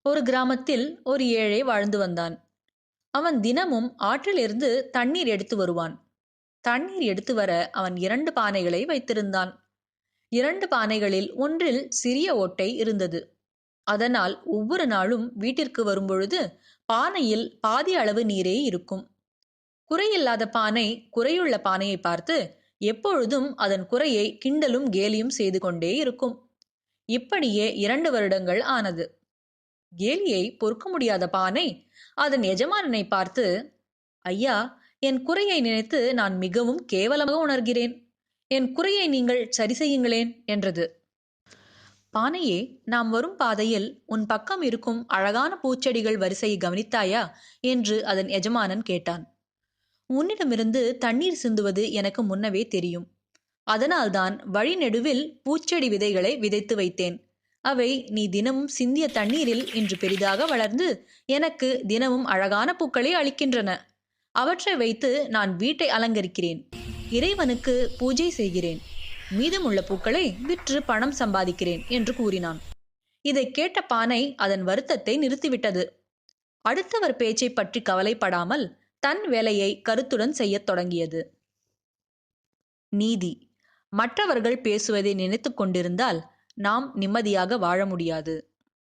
ஒரு கிராமத்தில் ஒரு ஏழை வாழ்ந்து வந்தான். அவன் தினமும் ஆற்றிலிருந்து தண்ணீர் எடுத்து வருவான். தண்ணீர் எடுத்து வர அவன் 2 பானைகளை வைத்திருந்தான். 2 பானைகளில் ஒன்றில் சிறிய ஓட்டை இருந்தது. அதனால் ஒவ்வொரு நாளும் வீட்டிற்கு வரும்பொழுது பானையில் பாதி அளவு நீரே இருக்கும். குறையில்லாத பானை குறையுள்ள பானையை பார்த்து எப்பொழுதும் அதன் குறையை கிண்டலும் கேலியும் செய்து கொண்டே இருக்கும். இப்படியே 2 வருடங்கள் ஆனது. கேலியை பொறுக்க முடியாத பானை அதன் எஜமானனை பார்த்து, ஐயா, என் குறையை நினைத்து நான் மிகவும் கேவலமாக உணர்கிறேன். என் குறையை நீங்கள் சரி செய்யுங்களேன் என்றது. பானையே, நாம் வரும் பாதையில் உன் பக்கம் இருக்கும் அழகான பூச்செடிகள் வரிசையை கவனித்தாயா என்று அதன் எஜமானன் கேட்டான். உன்னிடமிருந்து தண்ணீர் சிந்துவது எனக்கு முன்னவே தெரியும். அதனால்தான் வழி நெடுவில் பூச்செடி விதைகளை விதைத்து வைத்தேன். அவை நீ தினமும் சிந்திய தண்ணீரில் இன்று பெரிதாக வளர்ந்து எனக்கு தினமும் அழகான பூக்களை அளிக்கின்றன. அவற்றை வைத்து நான் வீட்டை அலங்கரிக்கிறேன், இறைவனுக்கு பூஜை செய்கிறேன், மீதமுள்ள பூக்களை விற்று பணம் சம்பாதிக்கிறேன் என்று கூறினான். இதை கேட்ட பானை அதன் வருத்தத்தை நிறுத்திவிட்டது. அடுத்தவர் பேச்சை பற்றி கவலைப்படாமல் தன் வேலையை கருத்துடன் செய்யத் தொடங்கியது. நீதி: மற்றவர்கள் பேசுவதை நினைத்து கொண்டிருந்தால் நாம் நிம்மதியாக வாழ முடியாது.